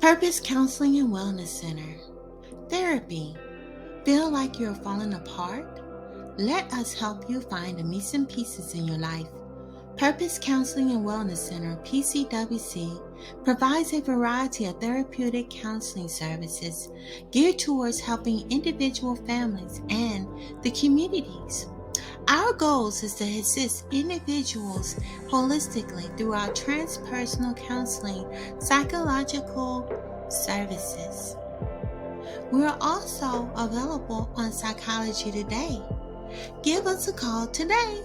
Purpose Counseling and Wellness Center. Therapy. Feel like you're falling apart? Let us help you find the missing pieces in your life. Purpose Counseling and Wellness Center, PCWC, provides a variety of therapeutic counseling services geared towards helping individual families and the communities. Our goals is to assist individuals holistically through our transpersonal counseling, psychological services. We are also available on Psychology Today. Give us a call today.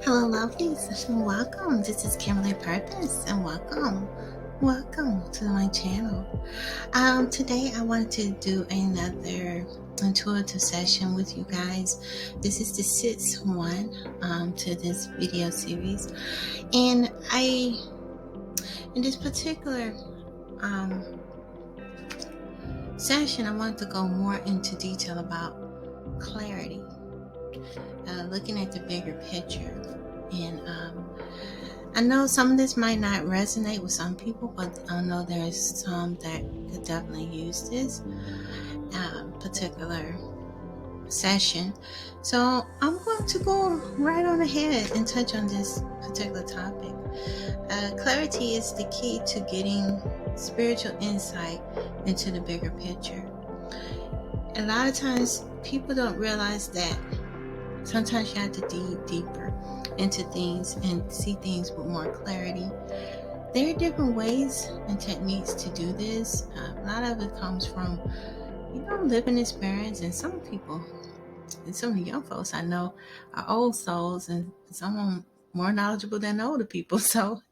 Hello, lovelies. Welcome. This is Kimberly Purpoz, and welcome to my channel. Today I wanted to do another intuitive session with you guys. This is the sixth one to this video series, and in this particular session, I want to go more into detail about clarity, looking at the bigger picture. And I know some of this might not resonate with some people, but I know there's some that could definitely use this particular session. So I'm going to go right on ahead and touch on this particular topic. Clarity is the key to getting spiritual insight into the bigger picture. A lot of times people don't realize that sometimes you have to dig deeper into things and see things with more clarity. There are different ways and techniques to do this. A lot of it comes from, living experience, and some people, and some of the young folks I know are old souls, and some of them more knowledgeable than older people. So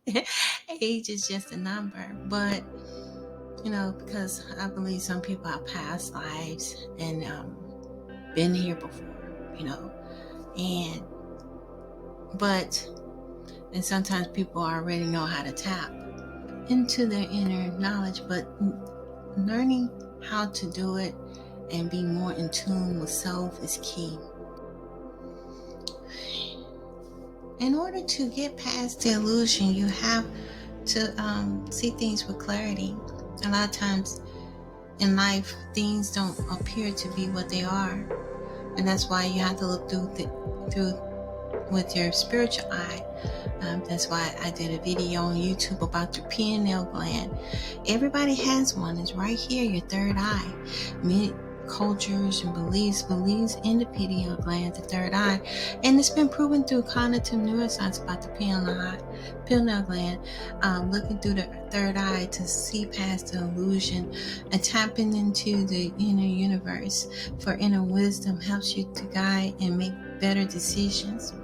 age is just a number. But, because I believe some people have past lives and been here before, and sometimes people already know how to tap into their inner knowledge, but learning how to do it and be more in tune with self is key. In order to get past the illusion, you have to see things with clarity. A lot of times in life, things don't appear to be what they are, and that's why you have to look through with your spiritual eye. That's why I did a video on YouTube about your pineal gland. Everybody has one. It's right here, your third eye. Many cultures and beliefs in the pineal gland, the third eye, and it's been proven through cognitive neuroscience about the pineal gland, looking through the third eye to see past the illusion and tapping into the inner universe for inner wisdom helps you to guide and make better decisions.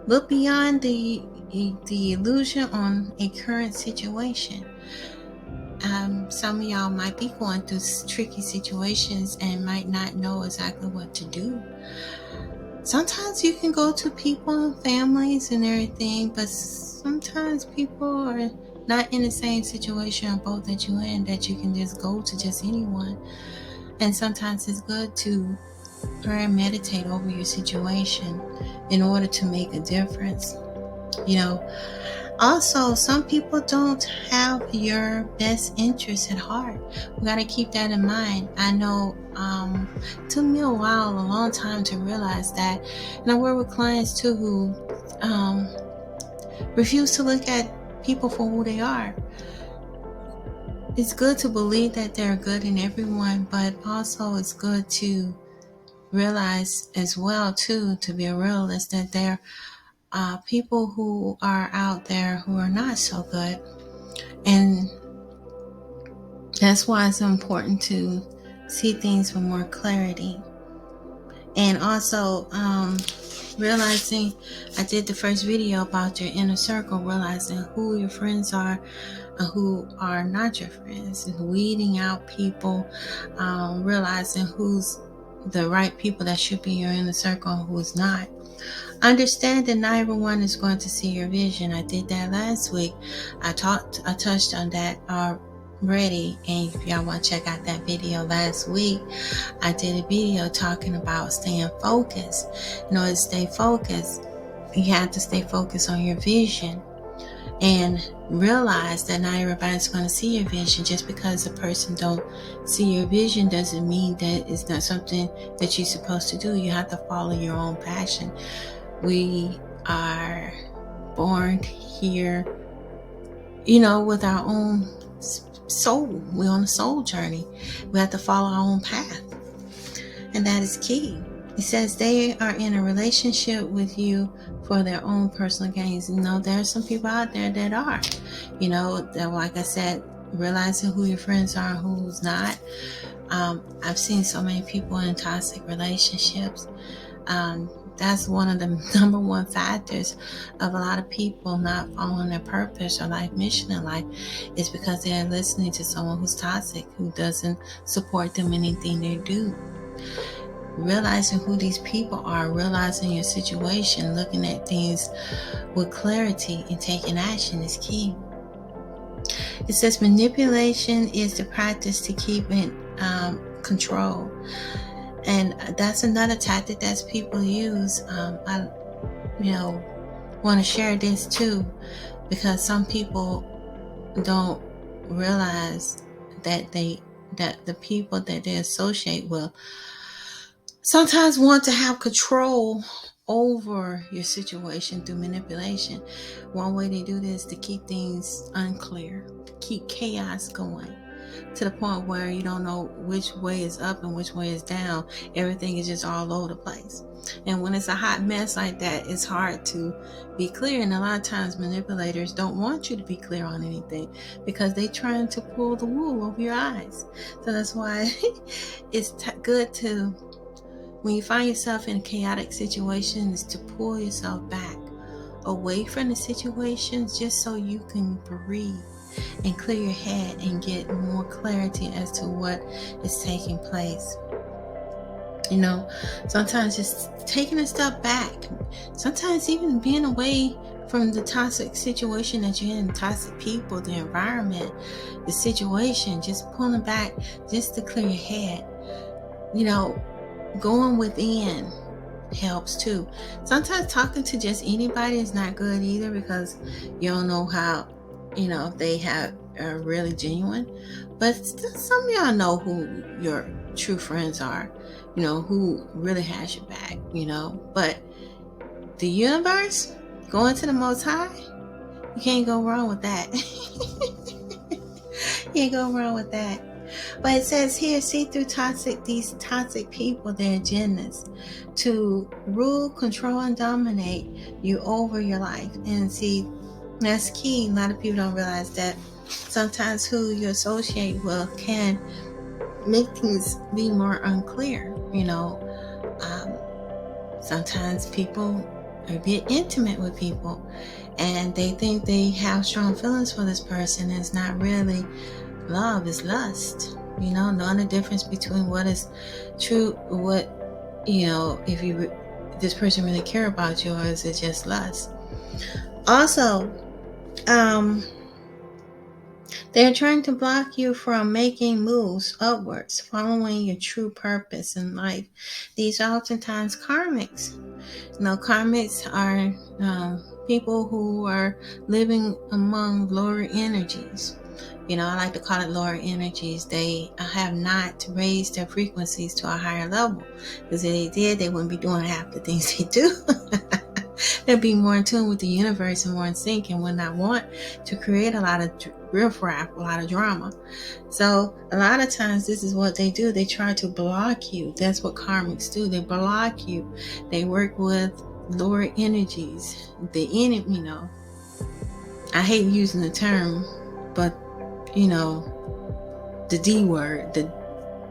Look beyond the illusion on a current situation. Some of y'all might be going through tricky situations and might not know exactly what to do. Sometimes you can go to people and families and everything, but sometimes people are not in the same situation or boat that you're in, that you can just go to just anyone. And sometimes it's good to pray and meditate over your situation in order to make a difference. Also, some people don't have your best interests at heart. We got to keep that in mind. I know it took me a long time to realize that. And I work with clients too who refuse to look at people for who they are. It's good to believe that they're good in everyone, but also it's good to realize as well too, to be a realist, that there are people who are out there who are not so good, and that's why it's important to see things with more clarity. And also realizing, I did the first video about your inner circle, realizing who your friends are and who are not your friends, and weeding out people, realizing who's the right people that should be your inner circle and who's not. Understand that not everyone is going to see your vision. I did that last week. I touched on that already, and if y'all want to check out that video last week, I did a video talking about staying focused. In order to stay focused, you have to stay focused on your vision. and realize that not everybody's going to see your vision. Just because a person don't see your vision doesn't mean that it's not something that you're supposed to do. You have to follow your own passion. We are born here, with our own soul. We're on a soul journey. We have to follow our own path, and that is key. It says they are in a relationship with you for their own personal gains. There are some people out there that are, that, like I said, realizing who your friends are, who's not. I've seen so many people in toxic relationships. That's one of the number one factors of a lot of people not following their purpose or life mission in life, is because they're listening to someone who's toxic, who doesn't support them in anything they do. Realizing who these people are, realizing your situation, looking at things with clarity and taking action is key. It says manipulation is the practice to keep in control. And that's another tactic that people use. I want to share this too, because some people don't realize that the people that they associate with sometimes want to have control over your situation through manipulation. One way they do this is to keep things unclear, keep chaos going, to the point where you don't know which way is up and which way is down. Everything is just all over the place. And when it's a hot mess like that, it's hard to be clear. And a lot of times manipulators don't want you to be clear on anything, because they're trying to pull the wool over your eyes. So that's why it's good to, when you find yourself in a chaotic situation, is to pull yourself back away from the situations, just so you can breathe and clear your head and get more clarity as to what is taking place. Sometimes just taking a step back, sometimes even being away from the toxic situation that you're in, toxic people, the environment, the situation, just pulling back just to clear your head. Going within helps too. Sometimes talking to just anybody is not good either, because you don't know how, if they are really genuine. But some of y'all know who your true friends are, who really has your back, But the universe, going to the Most High, you can't go wrong with that. You can't go wrong with that. But it says here, see through these toxic people, their agendas to rule, control, and dominate you over your life. And see, that's key. A lot of people don't realize that sometimes who you associate with can make things be more unclear. Sometimes people are a bit intimate with people, and they think they have strong feelings for this person. It's not really love, is lust. Knowing the difference between what is true, what, if this person really care about you, or is it just lust. Also, they're trying to block you from making moves upwards, following your true purpose in life. These are oftentimes karmics. Karmics are people who are living among lower energies. I like to call it lower energies. They have not raised their frequencies to a higher level, because if they did, they wouldn't be doing half the things they do. They'd be more in tune with the universe and more in sync, and would not want to create a lot of riffraff, a lot of drama. So a lot of times this is what they do. They try to block you. That's what karmics do. They block you. They work with lower energies. The enemy, I hate using the term, but the D word, the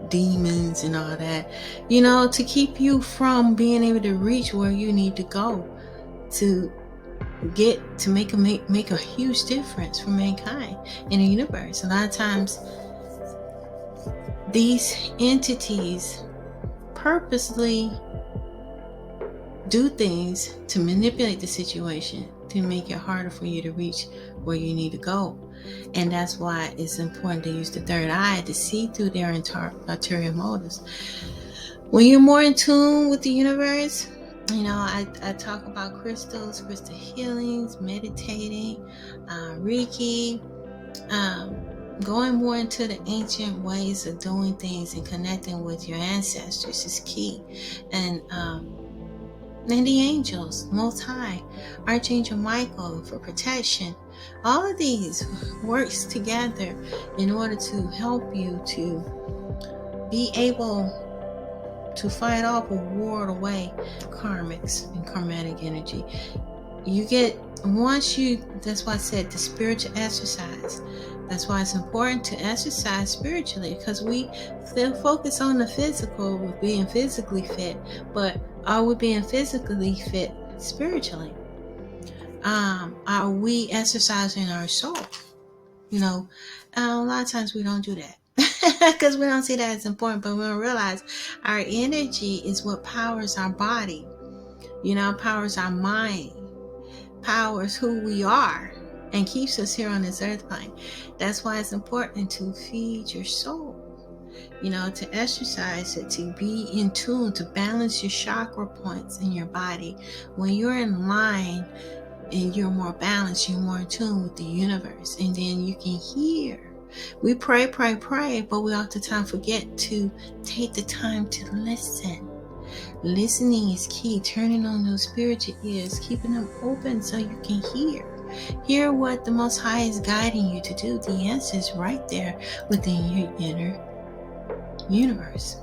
demons and all that, to keep you from being able to reach where you need to go to get to make a huge difference for mankind in the universe. A lot of times these entities purposely do things to manipulate the situation, to make it harder for you to reach where you need to go. And that's why it's important to use the third eye to see through their ulterior motives. When you're more in tune with the universe, I talk about crystals, crystal healings, meditating, Reiki, going more into the ancient ways of doing things and connecting with your ancestors is key. And the angels, Most High, Archangel Michael for protection. All of these works together in order to help you to be able to fight off or ward away karmics and karmatic energy. That's why I said the spiritual exercise. That's why it's important to exercise spiritually, because we still focus on the physical with being physically fit, but are we being physically fit spiritually? Are we exercising our soul? A lot of times we don't do that because we don't see that as important, but we don't realize our energy is what powers our body, powers our mind, powers who we are, and keeps us here on this earth plane. That's why it's important to feed your soul, to exercise it, to be in tune, to balance your chakra points in your body. When you're in line and you're more balanced, you're more in tune with the universe, and then you can hear. We pray, but we oftentimes forget to take the time to listen. Listening is key. Turning on those spiritual ears, keeping them open so you can hear what the Most High is guiding you to do. The answer is right there within your inner universe.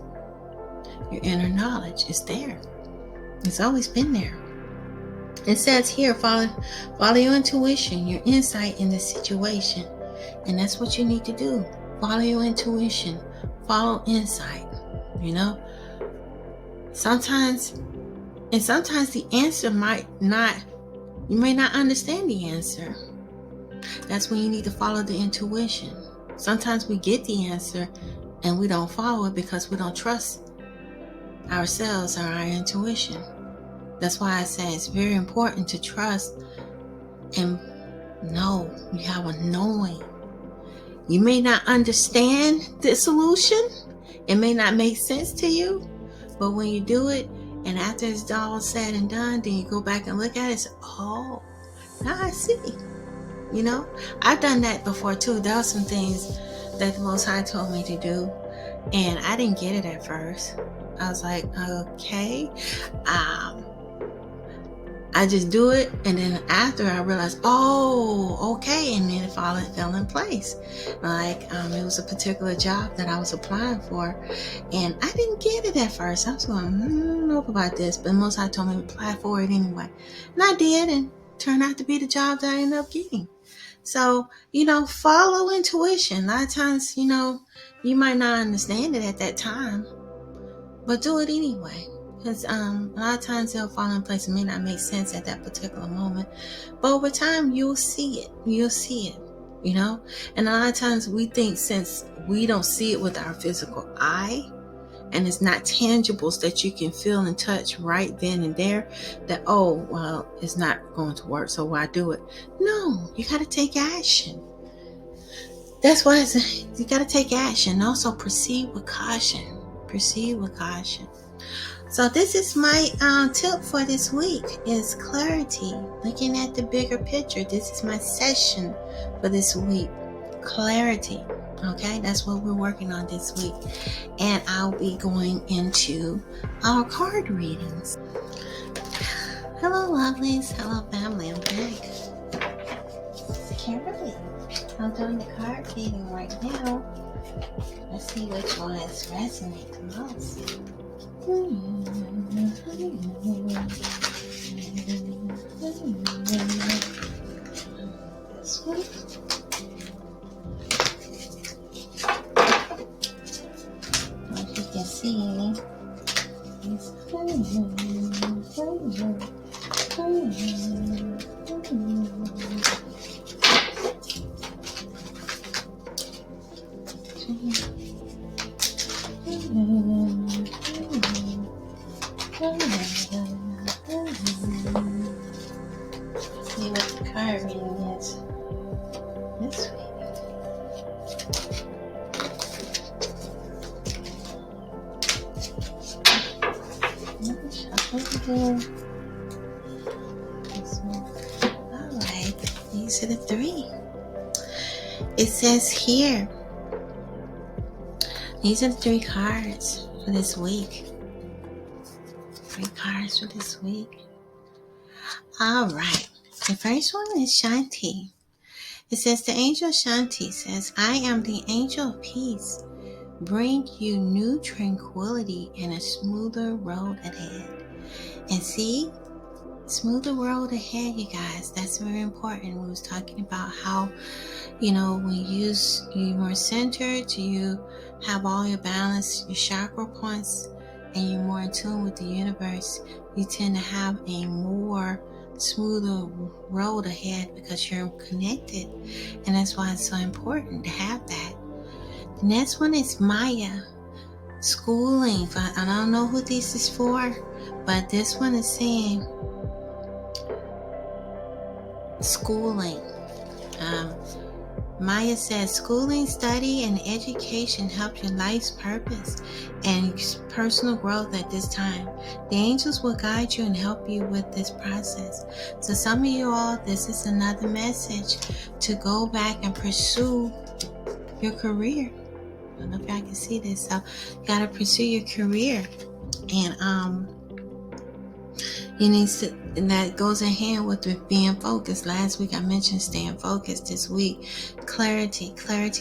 Your inner knowledge is there. It's always been there. It says here, follow your intuition, your insight in the situation. And that's what you need to do. Follow your intuition. Follow insight. Sometimes the answer you may not understand the answer. That's when you need to follow the intuition. Sometimes we get the answer and we don't follow it because we don't trust ourselves or our intuition. That's why I say it's very important to trust and know. You have a knowing. You may not understand the solution. It may not make sense to you. But when you do it, and after it's all said and done, then you go back and look at it and say, oh, now I see. I've done that before too. There were some things that the Most High told me to do, and I didn't get it at first. I was like, okay. I just do it, and then after I realized, oh, okay, and then it fell in place. Like, it was a particular job that I was applying for, and I didn't get it at first. I was going, I don't know about this, but most I told me to apply for it anyway. And I did, and it turned out to be the job that I ended up getting. So, follow intuition. A lot of times, you might not understand it at that time, but do it anyway. Because a lot of times they'll fall in place. It may not make sense at that particular moment, but over time you'll see it. And a lot of times we think, since we don't see it with our physical eye, and it's not tangibles that you can feel and touch right then and there, that, oh, well, it's not going to work, so why do it? No, you got to take action. That's why you got to take action. Also, proceed with caution. So this is my tip for this week, is clarity. Looking at the bigger picture. This is my session for this week. Clarity. Okay, that's what we're working on this week. And I'll be going into our card readings. Hello, lovelies. Hello, family. I'm back. It's Kimberly. I'm doing the card reading right now. Let's see which ones resonate the most. This one. As you can see, it's see what the card reading is this week. Shuffle here. This one. All right. These are the 3. It says here, these are the 3 cards for this week. 3 cards for this week. All right. The first one is Shanti. It says, the angel Shanti says, I am the angel of peace. Bring you new tranquility and a smoother road ahead. And see, smoother road ahead, you guys. That's very important. We was talking about how, when you're more centered, you have all your balance, your chakra points, and you're more in tune with the universe, you tend to have a more smoother road ahead because you're connected. And that's why it's so important to have that. The next one is Maya. Schooling. I don't know who this is for, but this one is saying schooling. Maya says, schooling, study, and education help your life's purpose and personal growth at this time. The angels will guide you and help you with this process. So some of you all, this is another message to go back and pursue your career. I don't know if y'all can see this. So you got to pursue your career. And you need to, and that goes in hand with being focused. Last week I mentioned staying focused. This week, clarity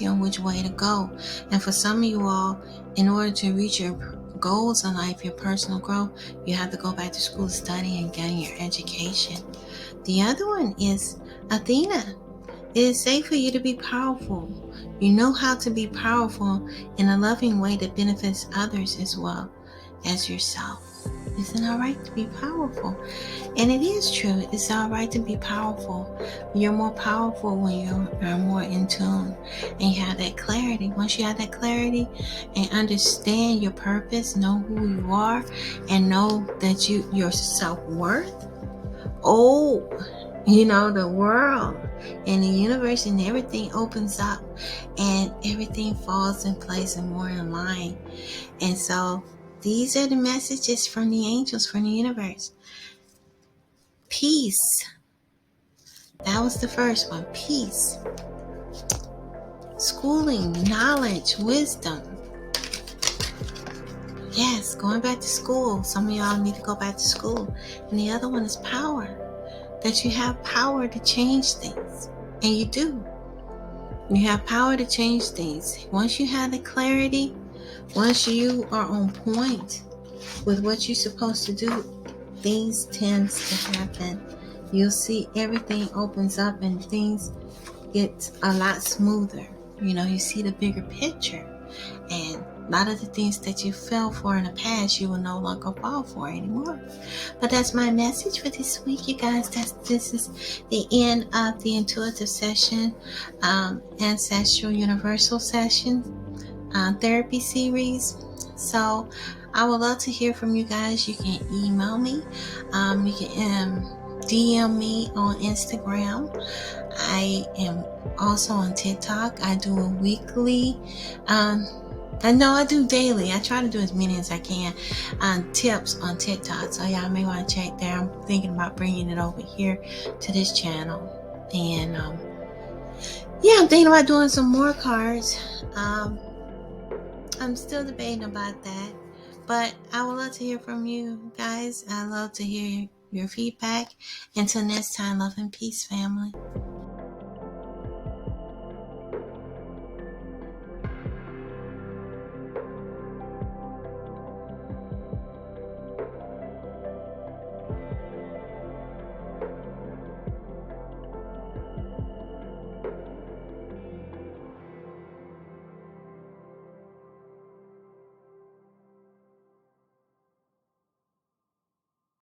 on which way to go. And for some of you all, in order to reach your goals in life, your personal growth, you have to go back to school to study and gain your education. The other one is Athena. It is safe for you to be powerful. You know how to be powerful in a loving way that benefits others as well as yourself. Isn't it all right to be powerful? And it is true. It's all right to be powerful. You're more powerful when you're more in tune and you have that clarity. Once you have that clarity and understand your purpose, know who you are, and know that your self-worth, the world and the universe and everything opens up and everything falls in place and more in line. And so these are the messages from the angels, from the universe. Peace. That was the first one. Peace. Schooling, knowledge, wisdom. Yes, going back to school. Some of y'all need to go back to school. And the other one is power. That you have power to change things. And you do. You have power to change things. Once you have the clarity, once you are on point with what you're supposed to do, things tends to happen. You'll see everything opens up and things get a lot smoother. You see the bigger picture. And a lot of the things that you fell for in the past, you will no longer fall for anymore. But that's my message for this week, you guys. This is the end of the intuitive session, ancestral universal session, therapy series. So I would love to hear from you guys. You can email me. You can DM me on Instagram. I am also on TikTok. I do a weekly, I do daily. I try to do as many as I can tips on TikTok. So y'all may want to check there. I'm thinking about bringing it over here to this channel. And I'm thinking about doing some more cards. I'm still debating about that. But I would love to hear from you guys. I love to hear your feedback. Until next time, love and peace, family.